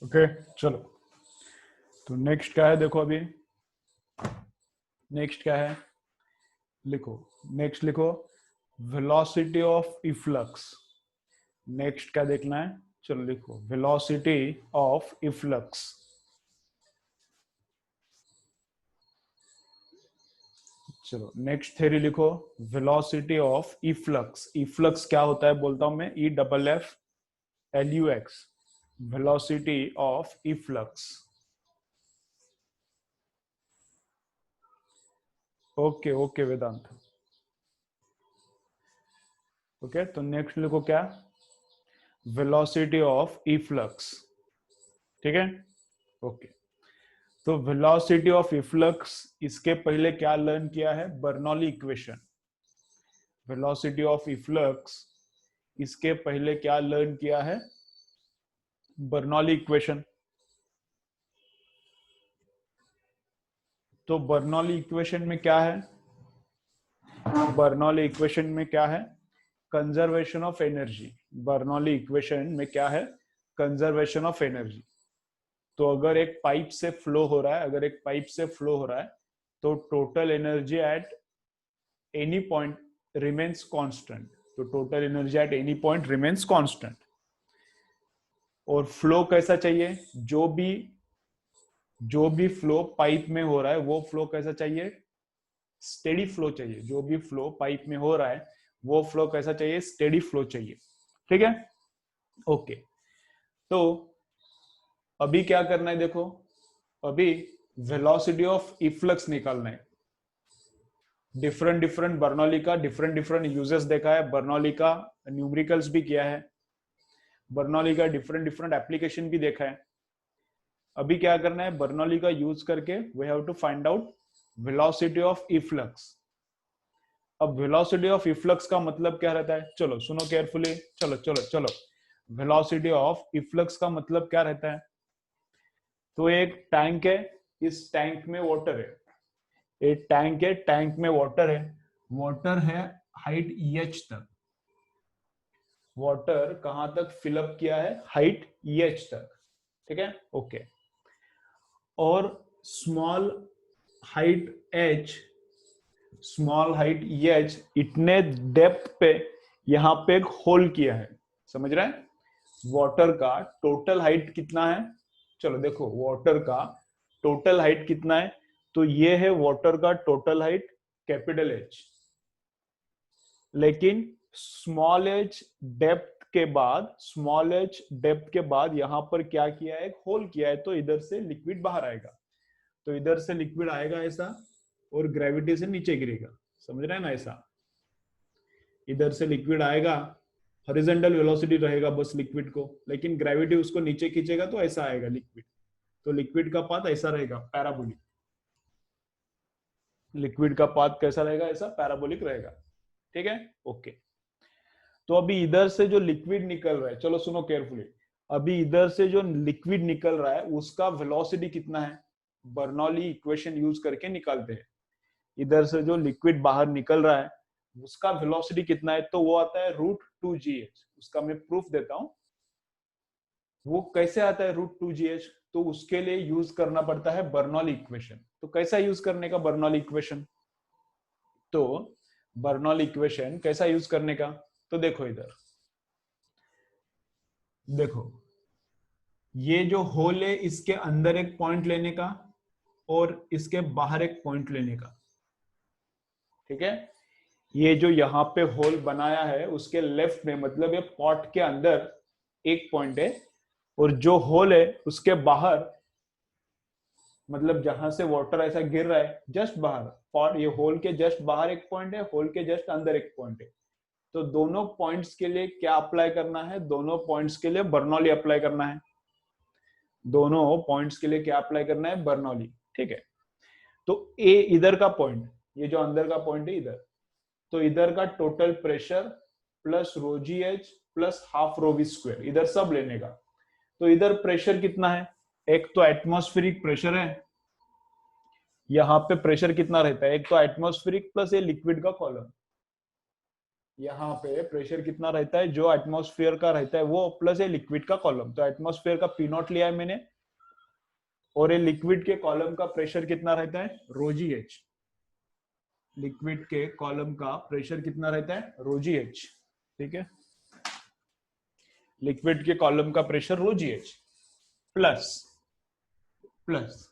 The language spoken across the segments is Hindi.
ओके चलो, तो नेक्स्ट क्या है देखो अभी। नेक्स्ट क्या है, लिखो। नेक्स्ट लिखो, वेलोसिटी ऑफ इफ्लक्स। नेक्स्ट क्या देखना है, चलो लिखो वेलोसिटी ऑफ इफ्लक्स। चलो नेक्स्ट थ्योरी लिखो, वेलोसिटी ऑफ इफ्लक्स। इफ्लक्स क्या होता है बोलता हूं मैं, EFFLUX, velocity of efflux. Okay okay Vedant. Okay तो नेक्स्ट लिखो क्या, वेलोसिटी ऑफ इफ्लक्स। ठीक है ओके। तो वेलोसिटी ऑफ इफ्लक्स, इसके पहले क्या लर्न किया है, Bernoulli equation. Velocity of efflux, इसके पहले क्या लर्न किया है, बर्नौली इक्वेशन। तो बर्नौली इक्वेशन में क्या है, बर्नौली इक्वेशन में क्या है, conservation of energy. Bernoulli equation में क्या है, कंजर्वेशन ऑफ एनर्जी। तो अगर एक पाइप से फ्लो हो रहा है, अगर एक पाइप से फ्लो हो रहा है, तो total energy at any point remains constant. तो total energy at any point remains constant. और फ्लो कैसा चाहिए, जो भी फ्लो पाइप में हो रहा है वो फ्लो कैसा चाहिए, स्टेडी फ्लो चाहिए। जो भी फ्लो पाइप में हो रहा है वो फ्लो कैसा चाहिए, स्टेडी फ्लो चाहिए। ठीक है ओके। तो अभी क्या करना है देखो, अभी वेलोसिटी ऑफ इफ्लक्स निकालना है। डिफरेंट डिफरेंट बर्नौली का डिफरेंट डिफरेंट यूजेस देखा है, बर्नौली का न्यूमेरिकल्स भी किया है, बर्नौली का डिफरेंट डिफरेंट एप्लीकेशन भी देखा है। अभी क्या करना है, बर्नौली का यूज करके we have to find out velocity of efflux. अब वेलोसिटी ऑफ इफ्लक्स का मतलब क्या रहता है, चलो सुनो केयरफुली, चलो चलो चलो। वेलोसिटी ऑफ इफ्लक्स का मतलब क्या रहता है, तो एक टैंक है, इस टैंक में वाटर है, एक टैंक है, टैंक में वाटर है, वाटर है हाइट EH तक। वाटर कहां तक फिलअप किया है, हाइट EH तक। ठीक है ओके। और small height H, small height EH, इतने डेप्थ पे यहां पे एक होल किया है। समझ रहे हैं, वाटर का टोटल हाइट कितना है, चलो देखो वाटर का टोटल हाइट कितना है, तो ये है वाटर का टोटल हाइट, कैपिटल H। लेकिन स्मॉल एच डेप्थ के बाद, स्मॉल एच डेप्थ के बाद यहां पर क्या किया है, होल किया है, तो इधर से लिक्विड बाहर आएगा। तो इधर से लिक्विड आएगा ऐसा, और ग्रेविटी से नीचे गिरेगा। समझ रहे हैं ना, ऐसा इधर से लिक्विड आएगा, हॉरिजॉन्टल वेलोसिटी रहेगा बस लिक्विड को, लेकिन ग्रेविटी उसको नीचे खींचेगा तो ऐसा आएगा लिक्विड। तो लिक्विड का पाथ ऐसा रहेगा, पैराबोलिक। लिक्विड का पाथ कैसा रहेगा, ऐसा पैराबोलिक रहेगा। ठीक है ओके। तो अभी इधर से जो लिक्विड निकल रहा है, चलो सुनो केयरफुली, अभी इधर से जो लिक्विड निकल रहा है उसका वेलोसिटी कितना है, बर्नौली इक्वेशन यूज करके निकालते हैं। इधर से जो लिक्विड बाहर निकल रहा है उसका वेलोसिटी कितना है, तो वो आता है √2gh। उसका मैं प्रूफ देता हूं, वो कैसे आता है √2gh, तो उसके लिए यूज करना पड़ता है बर्नौली इक्वेशन। तो कैसा यूज करने का बर्नौली इक्वेशन, तो बर्नौली इक्वेशन कैसा यूज करने का, तो देखो इधर देखो, ये जो होल है इसके अंदर एक पॉइंट लेने का और इसके बाहर एक पॉइंट लेने का। ठीक है, ये जो यहाँ पे होल बनाया है उसके लेफ्ट में, मतलब ये पॉट के अंदर एक पॉइंट है, और जो होल है उसके बाहर, मतलब जहां से वाटर ऐसा गिर रहा है जस्ट बाहर, पॉट ये होल के जस्ट बाहर एक पॉइंट है, होल के जस्ट अंदर एक पॉइंट है। तो दोनों पॉइंट्स के लिए क्या अप्लाई करना है, दोनों पॉइंट्स के लिए बर्नौली अप्लाई करना है। दोनों पॉइंट्स के लिए क्या अप्लाई करना है, बर्नौली। ठीक है, तो ए इधर का पॉइंट, ये जो अंदर का पॉइंट है इधर, तो इधर का total pressure plus ρgh plus half ρv², इधर सब लेने का। तो इधर प्रेशर कितना है, एक तो एटमॉस्फेरिक प्रेशर है, यहाँ पे प्रेशर कितना रहता है, एक तो एटमॉस्फेरिक प्लस ये लिक्विड का कॉलम। यहाँ पे प्रेशर कितना रहता है, जो एटमॉस्फेयर का रहता है वो, प्लस ये लिक्विड का कॉलम। तो एटमॉस्फेयर का पी नॉट लिया है मैंने, और ये लिक्विड के कॉलम का प्रेशर कितना रहता है, रोजी एच। लिक्विड के कॉलम का प्रेशर कितना रहता है, रोजी एच। ठीक है, लिक्विड के कॉलम का प्रेशर रोजी एच, प्लस प्लस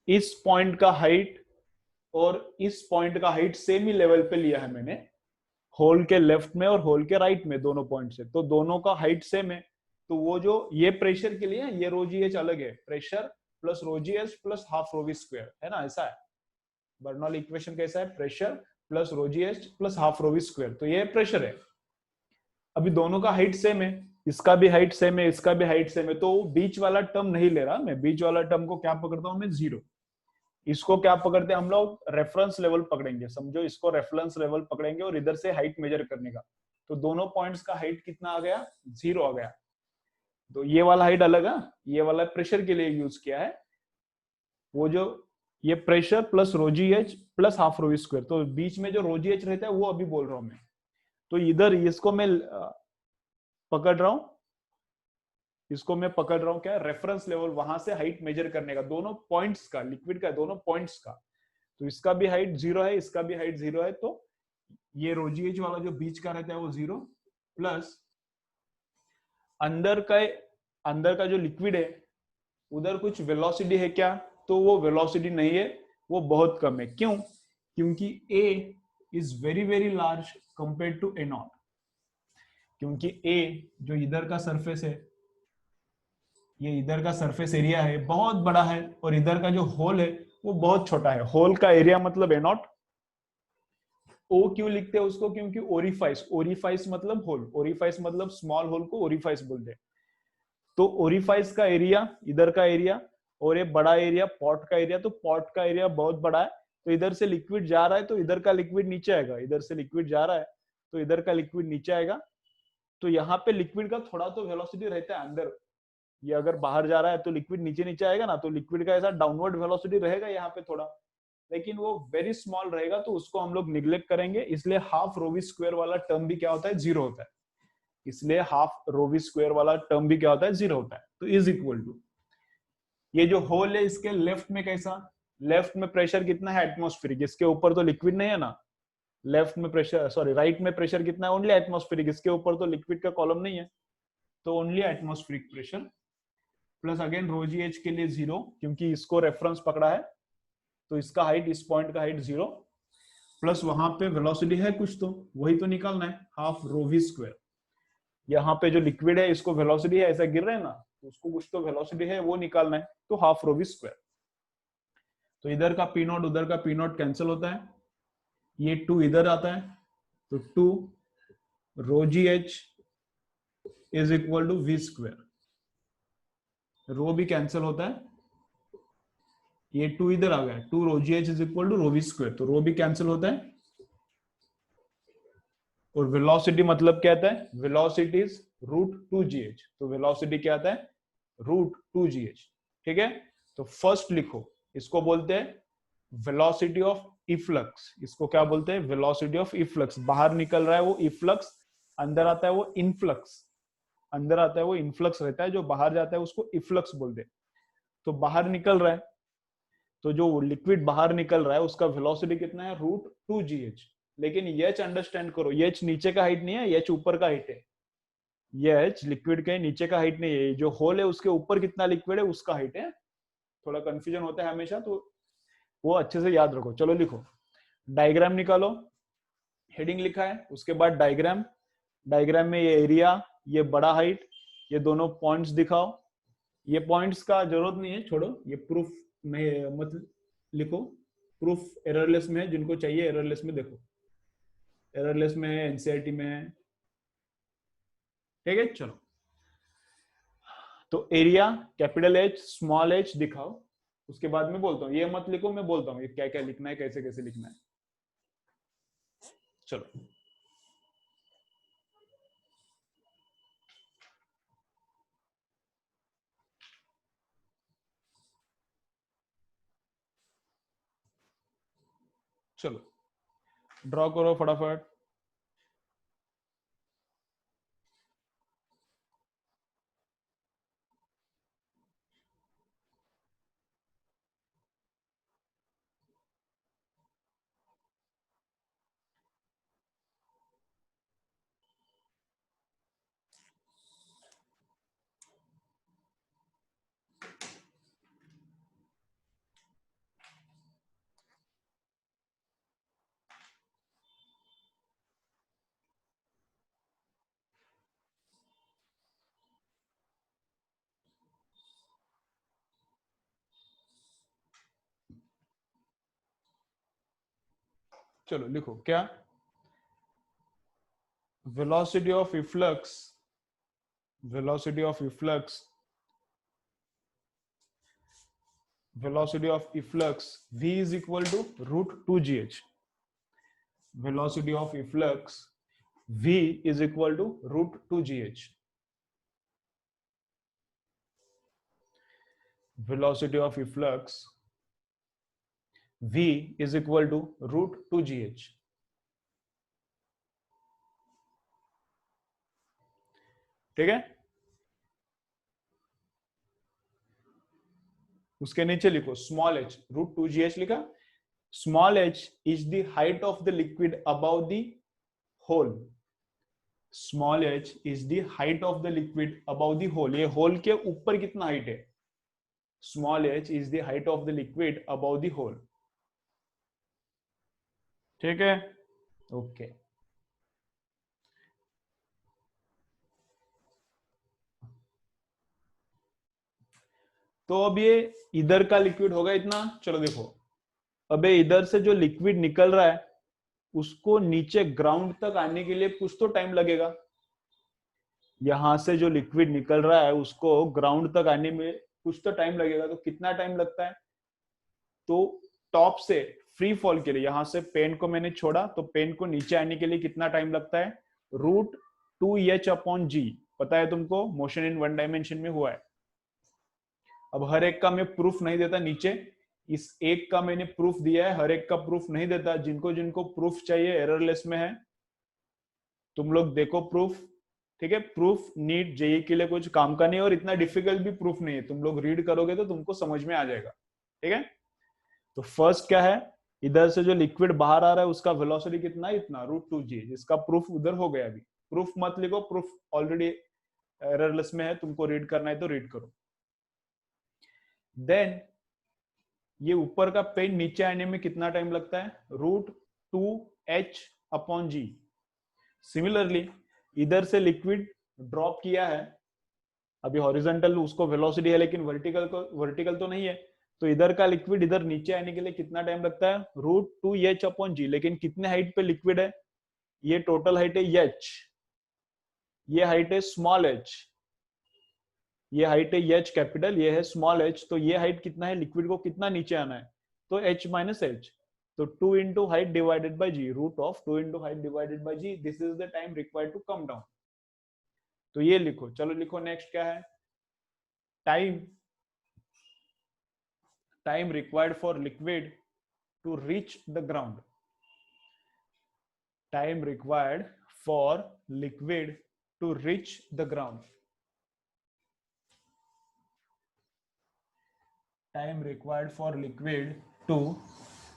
इस पॉइंट का हाइट और इस पॉइंट का हाइट सेम ही लेवल पे लिया है मैंने, होल के लेफ्ट में और होल के राइट में, दोनों पॉइंट से, तो दोनों का हाइट सेम है। तो वो जो ये प्रेशर के लिए है, ये रोजी एच अलग है, प्रेशर प्लस रोजी एच प्लस हाफ रोवी स्क्वायर, है ना, ऐसा है। बर्नौली इक्वेशन कैसा है, प्रेशर प्लस रोजी एच प्लस हाफ रोवी स्क्वायर, तो ये प्रेशर है। अभी दोनों का हाइट सेम है, इसका भी हाइट सेम है, इसका भी हाइट सेम है, तो बीच वाला टर्म नहीं ले रहा मैं, बीच वाला टर्म को क्या पकड़ता हूं मैं, जीरो। इसको क्या पकड़ते हैं हम लोग, रेफरेंस लेवल पकड़ेंगे, समझो इसको रेफरेंस लेवल पकड़ेंगे और इधर से हाइट मेजर करने का। तो दोनों पॉइंट्स का हाइट कितना आ गया, जीरो आ गया। तो ये वाला हाइट अलग है, ये वाला प्रेशर के लिए यूज किया है, वो जो ये प्रेशर प्लस रोजी H plus half rho square, तो बीच में जो रोजी एच रहता है वो अभी बोल रहा हूं मैं। तो इधर इसको मैं पकड़ रहा हूं, इसको मैं पकड़ रहा हूं क्या, रेफरेंस लेवल, वहां से हाइट मेजर करने का, दोनों पॉइंट्स का, लिक्विड का दोनों पॉइंट्स का। तो इसका भी हाइट जीरो है, इसका भी हाइट जीरो है, तो ये रोजी एच वाला जो बीच का रहता है वो जीरो, प्लस अंदर का अंदर का जो लिक्विड है उधर कुछ वेलोसिटी है क्या, तो वो वेलोसिटी नहीं है, वो बहुत कम है। क्यों, क्योंकि A is very very large compare to A naught, क्योंकि ए जो इधर का सरफेस है, ये इधर का सरफेस एरिया है बहुत बड़ा है, और इधर का जो होल है वो बहुत छोटा है, होल का एरिया मतलब ए नॉट। ओ क्यों लिखते हैं उसको, क्योंकि ओरिफाइस, ओरिफाइस मतलब होल, ओरिफाइस मतलब स्मॉल होल को ओरिफाइस बोलते हैं। तो ओरिफाइस का एरिया, इधर का एरिया, और ये बड़ा एरिया पॉट का एरिया, तो पॉट का एरिया बहुत बड़ा है, तो इधर से लिक्विड जा रहा है तो इधर का लिक्विड नीचे आएगा, इधर से लिक्विड जा रहा है तो इधर का लिक्विड नीचे आएगा। तो यहाँ पे लिक्विड का थोड़ा तो वेलोसिटी रहता है अंदर, ये अगर बाहर जा रहा है तो लिक्विड नीचे नीचे आएगा ना, तो लिक्विड का ऐसा डाउनवर्ड वेलोसिटी रहेगा यहाँ पे थोड़ा, लेकिन वो वेरी स्मॉल रहेगा, तो उसको हम लोग निग्लेक्ट करेंगे, इसलिए हाफ रोवी स्क्वायर वाला टर्म भी क्या होता है, जीरो होता है। इसलिए हाफ रोवी स्क्वायर वाला टर्म भी क्या होता है, जीरो होता है। तो इज इक्वल टू, ये जो होल है इसके लेफ्ट में कैसा, लेफ्ट में प्रेशर कितना है, एटमॉस्फेरिक, इसके ऊपर तो लिक्विड नहीं है ना, लेफ्ट में प्रेशर, सॉरी राइट में प्रेशर कितना है, ओनली एटमॉस्फेरिक, इसके ऊपर तो लिक्विड का कॉलम नहीं है, तो only atmospheric pressure, plus again रोजी एच के लिए जीरो, क्योंकि इसको रेफरेंस पकड़ा है, तो इसका हाइट, इस पॉइंट का हाइट जीरो, प्लस वहां पे वेलोसिटी है कुछ, तो वही तो निकालना है, हाफ रो वी स्क्वायर। यहाँ पे जो लिक्विड है इसको वेलोसिटी है, ऐसा गिर रहा है ना, तो उसको कुछ तो वेलोसिटी है वो निकालना है, तो हाफ रो वी स्क्वायर। तो इधर का पी नॉट उधर का पी नॉट कैंसिल होता है, ये टू इधर आता है, तो two rho g H is equal to V square, rho भी कैंसिल होता है, ये टू इधर आ गया, two rho g H is equal to rho V square, तो रो भी कैंसिल होता है, और वेलोसिटी मतलब क्या आता है, velocity is root two ji H, तो वेलोसिटी क्या आता है, रूट टू जी एच। ठीक है, तो फर्स्ट लिखो, इसको बोलते हैं वेलोसिटी ऑफ इफ्लक्स, इसको क्या बोलते हैं, वेलोसिटी ऑफ इफ्लक्स, बाहर निकल रहा है वो इफ्लक्स, अंदर आता है वो इनफ्लक्स, अंदर आता है वो इनफ्लक्स रहता है, जो बाहर जाता है उसको इफ्लक्स बोलते हैं। तो बाहर निकल रहा है, तो जो लिक्विड बाहर निकल रहा है उसका वेलोसिटी कितना है, रूट टू जी एच। लेकिन एच अंडरस्टैंड करो, एच नीचे का हाइट नहीं है, एच ऊपर का हाइट है, ये एच लिक्विड के नीचे का हाइट नहीं है, जो होल है उसके ऊपर कितना लिक्विड है उसका हाइट है। थोड़ा कंफ्यूजन होता है हमेशा, तो वो अच्छे से याद रखो। चलो लिखो, डायग्राम निकालो, हेडिंग लिखा है, उसके बाद डायग्राम, डायग्राम में ये एरिया, ये बड़ा हाइट, ये दोनों पॉइंट्स दिखाओ। ये पॉइंट्स का जरूरत नहीं है, छोड़ो, ये प्रूफ में मत लिखो, प्रूफ एररलेस में है, जिनको चाहिए एररलेस में देखो, एररलेस में है, एनसीईआरटी में है। ठीक है, चलो, तो area capital H small H दिखाओ, उसके बाद में बोलता हूँ, ये मत लिखो, मैं बोलता हूँ ये क्या क्या लिखना है, कैसे कैसे लिखना है। चलो, चलो ड्रॉ करो फटाफट। चलो लिखो क्या, velocity of efflux, velocity of efflux, velocity of efflux v is equal to root 2gh, velocity of efflux v is equal to root 2gh, velocity of efflux v is equal to root 2gh. ठीक है, उसके नीचे लिखो स्मॉल h, रूट 2gh लिखा, small h is the height of the liquid about the hole, small h is the height of the liquid about the hole, ये होल के ऊपर कितना हाइट है, small h is the height of the liquid about the hole. ठीक है, ओके. तो अब ये इधर का लिक्विड होगा इतना, चलो देखो, अब इधर से जो लिक्विड निकल रहा है उसको नीचे ग्राउंड तक आने के लिए कुछ तो टाइम लगेगा, यहां से जो लिक्विड निकल रहा है उसको ग्राउंड तक आने में कुछ तो टाइम लगेगा, तो कितना टाइम लगता है, तो टॉप से फ्री फॉल के लिए यहां से पेन को मैंने छोड़ा, तो पेन को नीचे आने के लिए कितना टाइम लगता है, रूट 2h/g, पता है तुमको, मोशन इन वन डायमेंशन में हुआ है. अब हर एक का मैं प्रूफ नहीं देता नीचे, इस एक का मैंने प्रूफ दिया है, हर एक का प्रूफ नहीं देता, जिनको जिनको प्रूफ चाहिए एररलेस में है, तुम लोग देखो प्रूफ. ठीक है, प्रूफ नीट जेई के लिए कुछ काम का नहीं है और इतना डिफिकल्ट भी प्रूफ नहीं है, तुम लोग रीड करोगे तो तुमको समझ में आ जाएगा. ठीक है, तो फर्स्ट क्या है, इधर से जो लिक्विड बाहर आ रहा है उसका वेलोसिटी कितना है, इतना, रूट 2g, जिसका प्रूफ उधर हो गया. अभी प्रूफ मत लिखो, प्रूफ ऑलरेडी एररलेस में है, तुमको रीड करना है तो रीड करो. देन ये ऊपर का पेन नीचे आने में कितना टाइम लगता है, रूट 2h/g. सिमिलरली इधर से लिक्विड ड्रॉप किया है, अभी हॉरिजॉन्टल उसको वेलोसिटी है लेकिन वर्टिकल तो नहीं है, तो इधर का लिक्विड इधर नीचे आने के लिए कितना टाइम लगता है, रूट 2h/g. लेकिन कितने हाइट पे लिक्विड है, ये टोटल हाइट है h, ये हाइट है स्मॉल h, ये हाइट है h कैपिटल, ये है स्मॉल h, तो ये हाइट कितना है, लिक्विड को कितना नीचे आना है, तो h माइनस h, तो 2 into height divided by g, root of 2 into height divided by g, this is the time required to come down. तो ये लिखो, चलो लिखो नेक्स्ट क्या है, time required for liquid to reach the ground, time required for liquid to reach the ground, time required for liquid to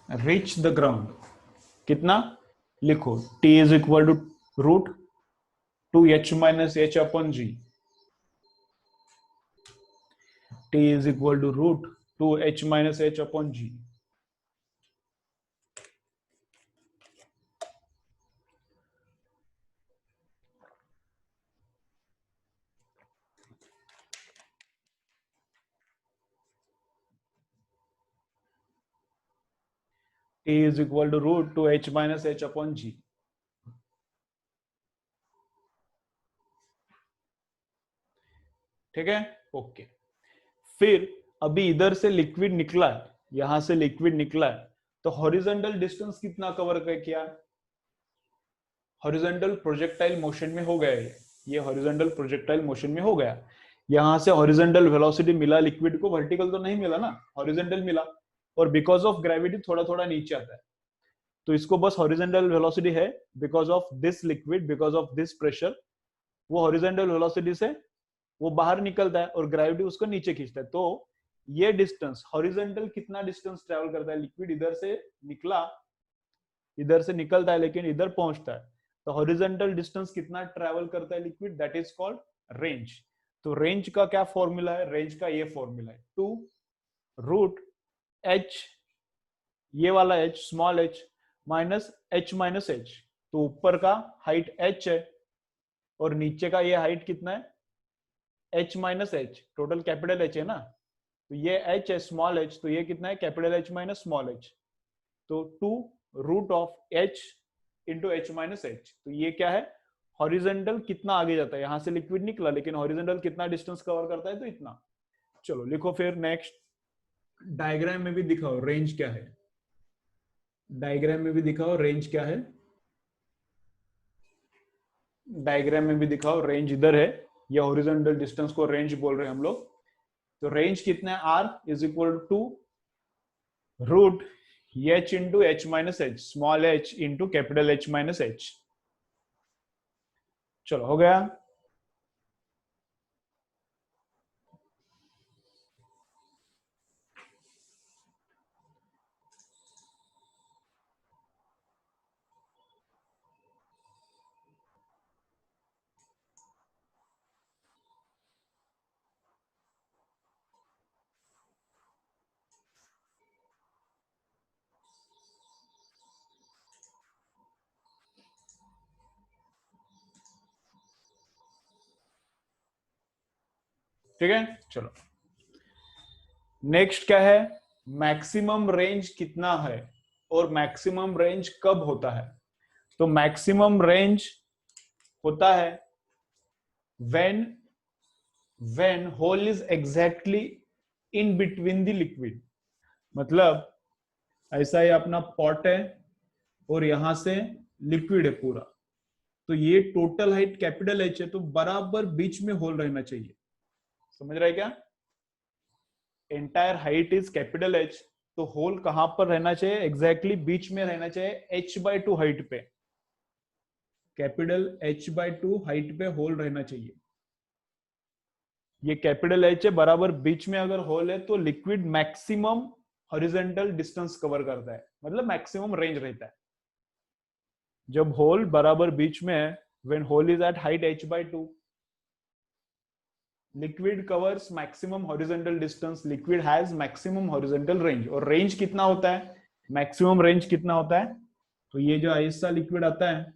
reach the ground, कितना लिखो, t is equal to root 2h minus h/g, t is equal to root 2h minus h/g. t is equal to root 2h minus h/g. ठीक है, ओके. फिर अभी इधर से लिक्विड निकला है, यहां से लिक्विड निकला है, तो हॉरिजॉन्टल डिस्टेंस कितना कवर किया, हॉरिजॉन्टल प्रोजेक्टाइल मोशन में हो गया ये हॉरिजॉन्टल प्रोजेक्टाइल मोशन में हो गया. यहां से हॉरिजॉन्टल वेलोसिटी मिला लिक्विड को, वर्टिकल तो नहीं मिला ना, हॉरिजॉन्टल मिला, और बिकॉज ऑफ ग्रेविटी थोड़ा थोड़ा नीचे आता है, तो इसको बस हॉरिजॉन्टल वेलोसिटी है, because of this liquid, because of this pressure, वो हॉरिजॉन्टल वेलोसिटी से वो बाहर निकलता है और ग्रेविटी उसको नीचे खींचता है. तो ये डिस्टेंस हॉरिजॉन्टल कितना डिस्टेंस ट्रेवल करता है, लिक्विड इधर से निकला, इधर से निकलता है लेकिन इधर पहुंचता है, तो हॉरिजॉन्टल डिस्टेंस कितना ट्रेवल करता है liquid, that is called range. तो रेंज का क्या फॉर्मूला है, रेंज का ये फॉर्मूला है, 2 रूट h, ये वाला h small h minus h minus h, तो ऊपर का हाइट h है और नीचे का ये हाइट कितना है, h minus h, total capital h है ना, तो ये h है स्मॉल h, तो ये कितना है, capital H minus small h, तो 2 root of H into H minus H. तो ये क्या है, हॉरिजेंटल कितना आगे जाता है, यहां से लिक्विड निकला लेकिन हॉरिजेंटल कितना डिस्टेंस कवर करता है, तो इतना। चलो लिखो फिर नेक्स्ट, डायग्राम में भी दिखाओ रेंज क्या है, डायग्राम में भी दिखाओ रेंज क्या है, डायग्राम में भी दिखाओ रेंज इधर है, या हॉरिजॉन्टल डिस्टेंस को रेंज बोल रहे हैं हम लोग। तो रेंज कितना है, R is equal to root H into H minus H, small H into capital H minus H. चलो हो गया। ठीक है, चलो नेक्स्ट क्या है, मैक्सिमम रेंज कितना है और मैक्सिमम रेंज कब होता है। तो मैक्सिमम रेंज होता है when when hole is exactly in between the liquid. मतलब ऐसा ही अपना पॉट है और यहां से लिक्विड है पूरा, तो ये टोटल हाइट कैपिटल एच है, तो बराबर बीच में होल रहना चाहिए। समझ रहे क्या, entire height is capital H, तो होल कहां पर रहना चाहिए, एग्जैक्टली बीच में रहना चाहिए, h/2 हाइट पे, कैपिटल h/2 हाइट पे होल रहना चाहिए। ये कैपिटल एच है, बराबर बीच में अगर होल है तो liquid maximum horizontal distance cover करता है, मतलब मैक्सिमम रेंज रहता है। जब होल बराबर बीच में है, when hole is at height h/2, liquid covers maximum horizontal distance, liquid has maximum horizontal range. और रेंज कितना होता है, मैक्सिमम रेंज कितना होता है, तो ये जो ऐसा लिक्विड आता है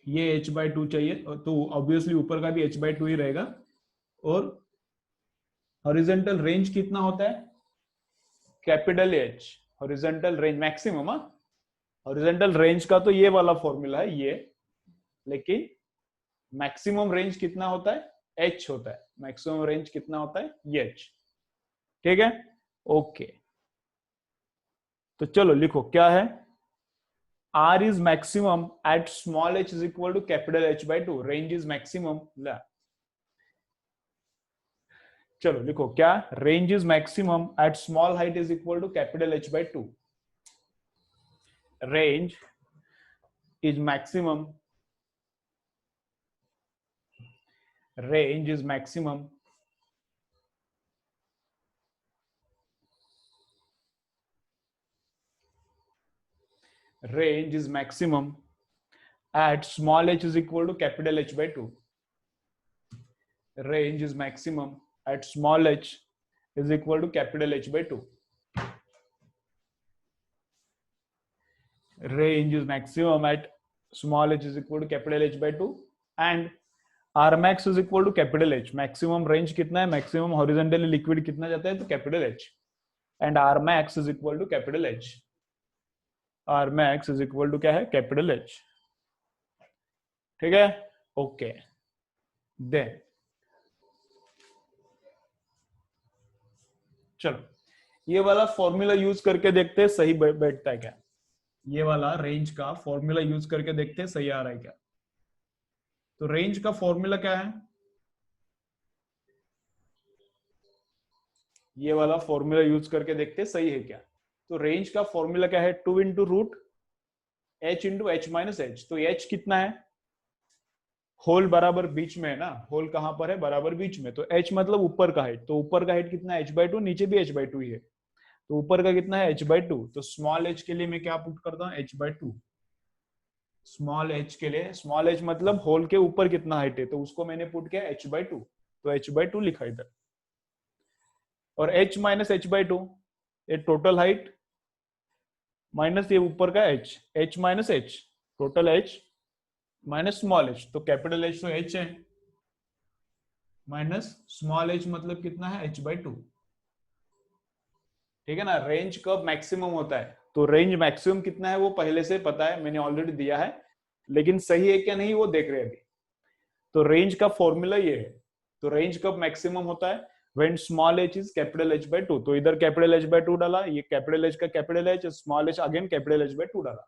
ये h/2 चाहिए, तो ऑब्वियसली ऊपर का भी h/2 ही रहेगा। और हॉरिजॉन्टल रेंज कितना होता है, capital H, horizontal range maximum. Horizontal range का तो ये वाला फॉर्मूला है ये, लेकिन मैक्सिमम रेंज कितना होता है, एच होता है, मैक्सिमम रेंज कितना होता है, ये एच। ठीक है, ओके। तो चलो लिखो क्या है, R is maximum at small h is equal to capital H/2, range is maximum। चलो लिखो क्या, range is maximum at small height is equal to capital h/2, range is maximum, range is maximum range is maximum at small h is equal to capital H/2, range is maximum at small h is equal to capital H/2, range is maximum at small h is equal to capital H/2 and R max is equal to capital H। Maximum range कितना है, मैक्सिमम हॉरिजॉन्टली लिक्विड कितना जाता है, तो capital H, and R max is equal to capital H, R max is equal to क्या है, कैपिटल H। ठीक है, ओके। देन चलो ये वाला फॉर्मूला यूज करके देखते हैं सही बैठता है क्या, ये वाला रेंज का फॉर्मूला यूज करके देखते हैं सही आ रहा है क्या। तो रेंज का फॉर्मूला क्या है, ये वाला फॉर्मूला यूज करके देखते हैं सही है क्या। तो रेंज का फॉर्मूला क्या है, 2 into root H into H minus H. तो एच कितना है, होल बराबर बीच में है ना, होल कहां पर है, बराबर बीच में, तो एच मतलब ऊपर का हाइट, तो ऊपर का हाइट कितना है, h/2, नीचे भी h/2 ही है, तो ऊपर का कितना है, h/2। तो स्मॉल h के लिए मैं क्या पुट करता हूँ, h/2। स्मॉल h के लिए, स्मॉल h मतलब होल के ऊपर कितना हाइट है, तो उसको मैंने पुट किया h/2, तो h/2 लिखा इधर। और h माइनस h/2, ये टोटल हाइट माइनस ये ऊपर का h minus h, total h minus small h, तो कैपिटल H तो h है, माइनस स्मॉल h मतलब कितना है, h/2। ठीक है ना। रेंज कब मैक्सिमम होता है, तो रेंज मैक्सिमम कितना है वो पहले से पता है, मैंने ऑलरेडी दिया है, लेकिन सही है क्या नहीं वो देख रहे हैं अभी। तो रेंज का फॉर्मूला ये है। तो रेंज कब मैक्सिमम होता है, when small H is capital H by two. तो इधर कैपिटल एच बाय टू डाला, ये कैपिटल एच का capital H, small H again capital H by two डाला।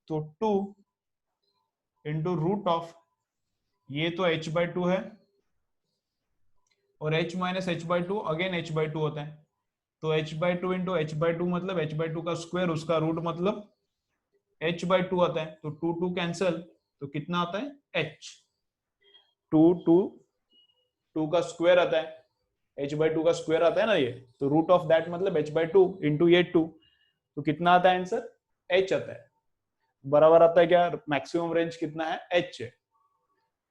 तो 2 इंटू रूट ऑफ, ये तो h बाय टू है, और h minus H by two again h by two होता है। तो h by two into H by two मतलब h बाय टू का स्क्वायर, उसका रूट मतलब h बाय टू आता है। तो टू टू कैंसल, तो कितना आता है h। टू टू, टू का स्क्वायर आता है, h बाय टू का स्क्वायर आता है ना ये, तो रूट ऑफ दैट मतलब h बाय टू इंटू ये टू, तो कितना आता है आंसर, h आता है। बराबर आता है क्या, मैक्सिमम रेंज कितना है, h है।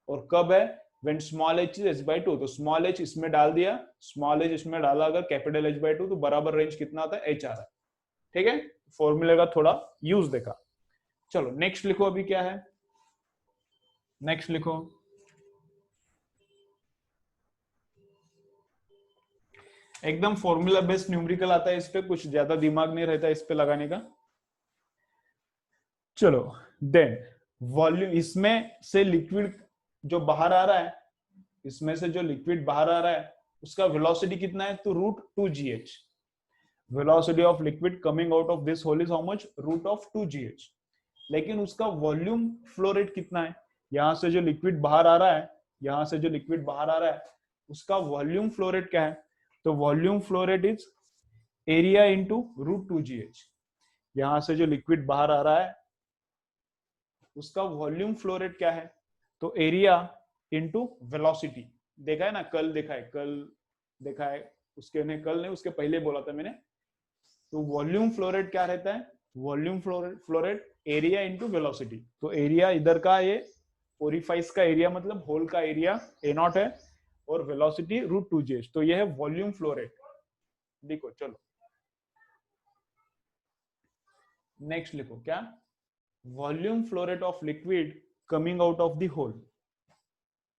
और कब है, when small h is h by 2, तो स्मॉल h इसमें डाल दिया, स्मॉल h इसमें डाला अगर कैपिटल h by 2, तो बराबर रेंज कितना आता है, h आ रहा है। ठीक है, फॉर्मूले का थोड़ा यूज देखा। चलो नेक्स्ट लिखो, अभी क्या है, नेक्स्ट लिखो। एकदम फॉर्मूला बेस्ड न्यूमेरिकल आता है, इस पे कुछ ज्यादा दिमाग नहीं रहता इस पे लगाने का। चलो देन वॉल्यूम, इसमें से लिक्विड जो बाहर आ रहा है, इसमें से जो लिक्विड बाहर आ रहा है उसका वेलोसिटी कितना है, तो root two ji H. Velocity of liquid coming out of this hole is how much, root of two ji H. लेकिन उसका वॉल्यूम फ्लो रेट कितना है, यहां से जो लिक्विड बाहर आ रहा है, यहां से जो लिक्विड बाहर आ रहा है उसका वॉल्यूम फ्लो रेट क्या है, तो volume flow rate is area into root two ji H. यहां से जो लिक्विड बाहर आ रहा है उसका वॉल्यूम फ्लो रेट क्या है, तो एरिया इंटू वेलोसिटी। देखा है ना, कल देखा है, कल देखा है, उसके ने कल नहीं उसके पहले बोला था मैंने। तो वॉल्यूम फ्लो रेट क्या रहता है, volume flow rate area into velocity. तो एरिया इधर का, ये ओरिफाइस का एरिया मतलब होल का एरिया ए नॉट है, और वेलोसिटी रूट टू जी एच, तो ये है वॉल्यूम फ्लो रेट। देखो चलो नेक्स्ट लिखो क्या, volume flow rate of liquid coming out of the hole.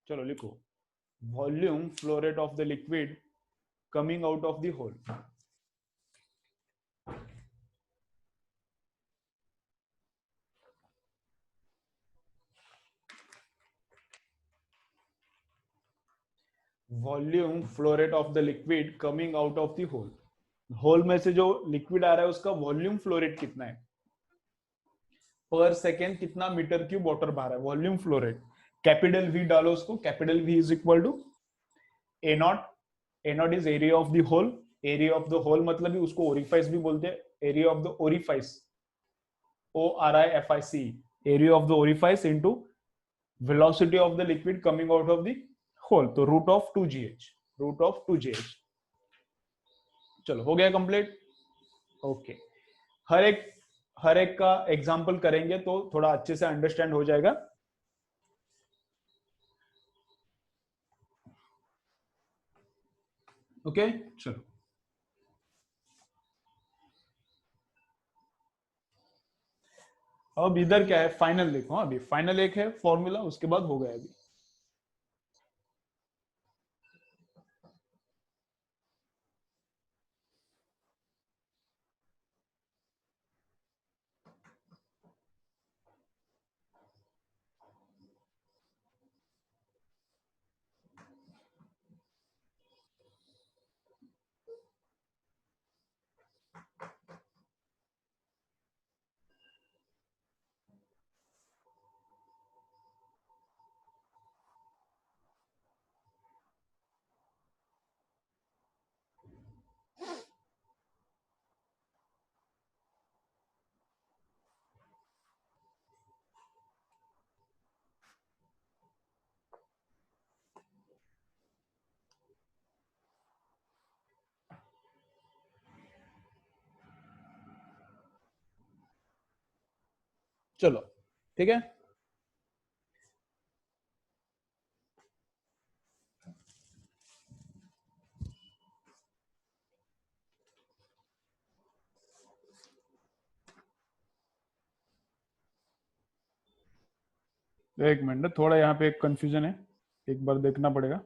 चलो लिखो, volume flow rate of the liquid coming out of the hole. Volume flow rate of the liquid coming out of the hole. Hole में से जो लिक्विड आ रहा है उसका वॉल्यूम फ्लो रेट कितना है, पर सेकेंड कितना मीटर क्यूब वाटर बाहर है, volume flow rate. Capital V डालो उसको, capital V is equal to A naught. A naught is area of the hole, area of the hole मतलब भी उसको ओरिफाइस भी बोलते हैं, area of the orifice, O R I F I C, area of the orifice into velocity of the liquid coming out of the hole, तो root of two ji H, root of two ji H. चलो हो गया कंप्लीट। ओके, हर एक का एग्जांपल करेंगे तो थोड़ा अच्छे से अंडरस्टैंड हो जाएगा। ओके चलो, अब इधर क्या है, फाइनल देखो, अभी फाइनल एक है फॉर्मूला, उसके बाद हो गया अभी। चलो ठीक है, एक मिनट, थोड़ा यहाँ पे एक कंफ्यूजन है, एक बार देखना पड़ेगा।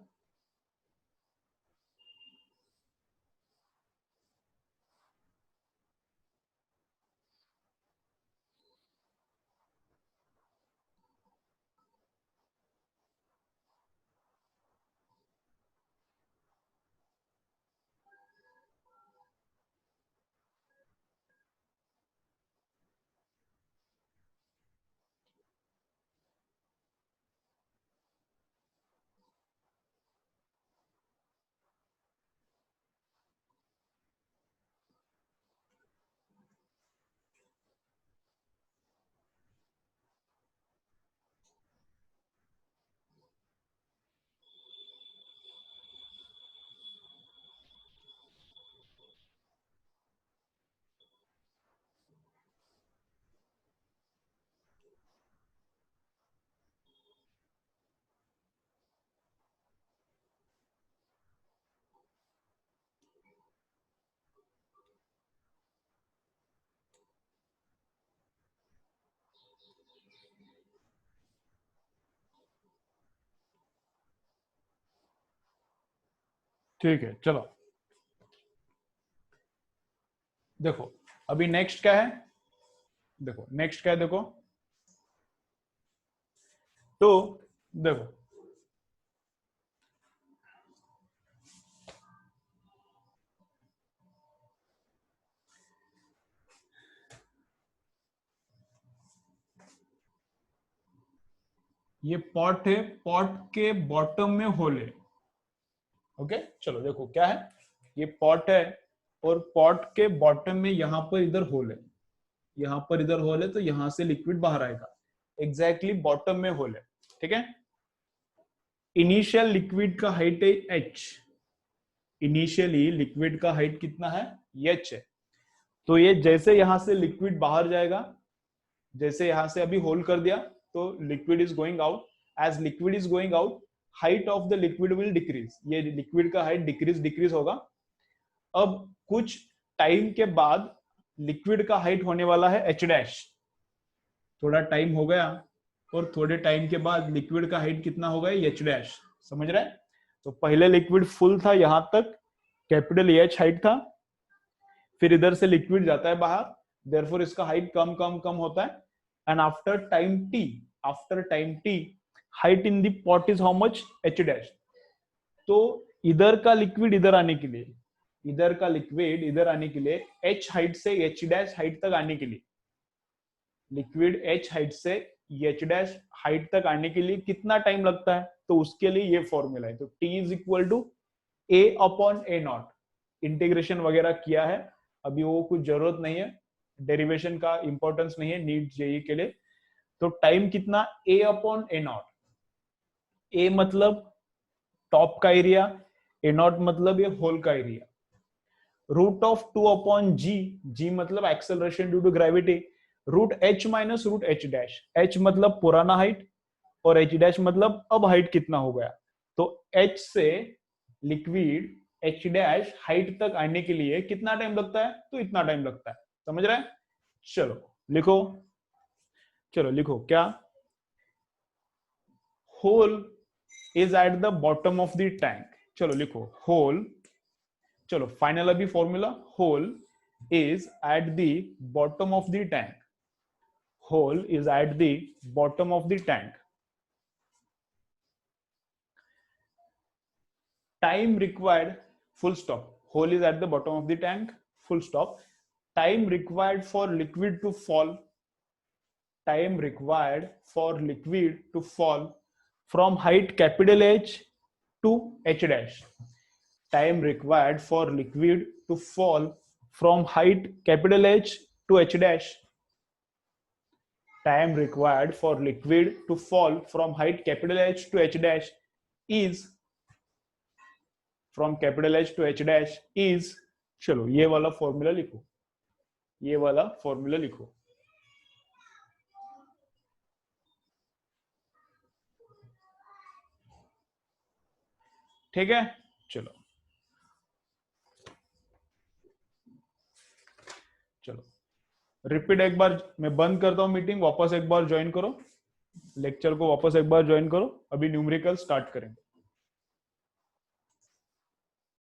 ठीक है, चलो देखो अभी नेक्स्ट क्या है, देखो नेक्स्ट क्या है, देखो तो देखो ये पॉट है, पॉट के बॉटम में होल है। ओके चलो देखो क्या है, ये पॉट है और पॉट के बॉटम में यहां पर इधर होल है, यहां पर इधर होल है, तो यहां से लिक्विड बाहर आएगा, एग्जैक्टली बॉटम में होल है। ठीक है, इनिशियल लिक्विड का हाइट है एच, इनिशियली लिक्विड का हाइट कितना है, एच है। तो ये जैसे यहां से लिक्विड बाहर जाएगा, जैसे यहां से अभी होल्ड कर दिया, तो liquid is going out, as liquid is going out height of the liquid will decrease, ये लिक्विड का हाइट डिक्रीज डिक्रीज होगा। अब कुछ टाइम के बाद लिक्विड का हाइट होने वाला है एच डैश, थोड़ा टाइम हो गया और थोड़े टाइम के बाद लिक्विड का हाइट कितना होगा, एच डैश, समझ रहे हैं। तो पहले लिक्विड फुल था यहां तक, कैपिटल एच हाइट था, फिर इधर से लिक्विड जाता है बाहर, देयरफॉर इसका हाइट कम कम कम होता है, and after time T, after time T height in the pot is how much, H dash. तो इधर का लिक्विड इधर आने के लिए, इधर का लिक्विड इधर आने के लिए, एच हाइट से एच डैश हाइट तक आने के लिए, लिक्विड एच हाइट से एच डैश हाइट तक आने के लिए कितना टाइम लगता है, तो उसके लिए ये फॉर्मूला है। तो T is equal to A upon A naught, integration वगैरह किया है, अभी वो कुछ जरूरत नहीं है, डेरिवेशन का इंपॉर्टेंस नहीं है नीट जेई के लिए। तो टाइम कितना, ए अपॉन ए नॉट, ए मतलब टॉप का एरिया, ए नॉट मतलब ये होल का area, root of 2 upon G, G मतलब acceleration due to gravity, root H minus root H dash, H मतलब पुराना हाइट और एच डैश मतलब अब हाइट कितना हो गया। तो एच से लिक्विड एच डैश हाइट तक आने के लिए कितना टाइम लगता है, तो इतना टाइम लगता है, समझ रहे हैं। चलो लिखो, चलो लिखो क्या, hole is at the bottom of the tank, चलो लिखो होल, चलो फाइनल अभी formula, hole is at the bottom of the tank, hole is at the bottom of the tank, time required, full stop, hole is at the bottom of the tank, full stop, time required for liquid to fall, time required for liquid to fall from height capital H to H dash, time required for liquid to fall from height capital H to H dash, time required for liquid to fall from height capital H to H dash is, from capital H two H dash is, चलो ये वाला फॉर्मूला लिखो, ये वाला फॉर्मूला लिखो। ठीक है, चलो चलो रिपीट एक बार, मैं बंद करता हूं मीटिंग, वापस एक बार ज्वाइन करो, लेक्चर को वापस एक बार ज्वाइन करो, अभी न्यूमेरिकल स्टार्ट करेंगे।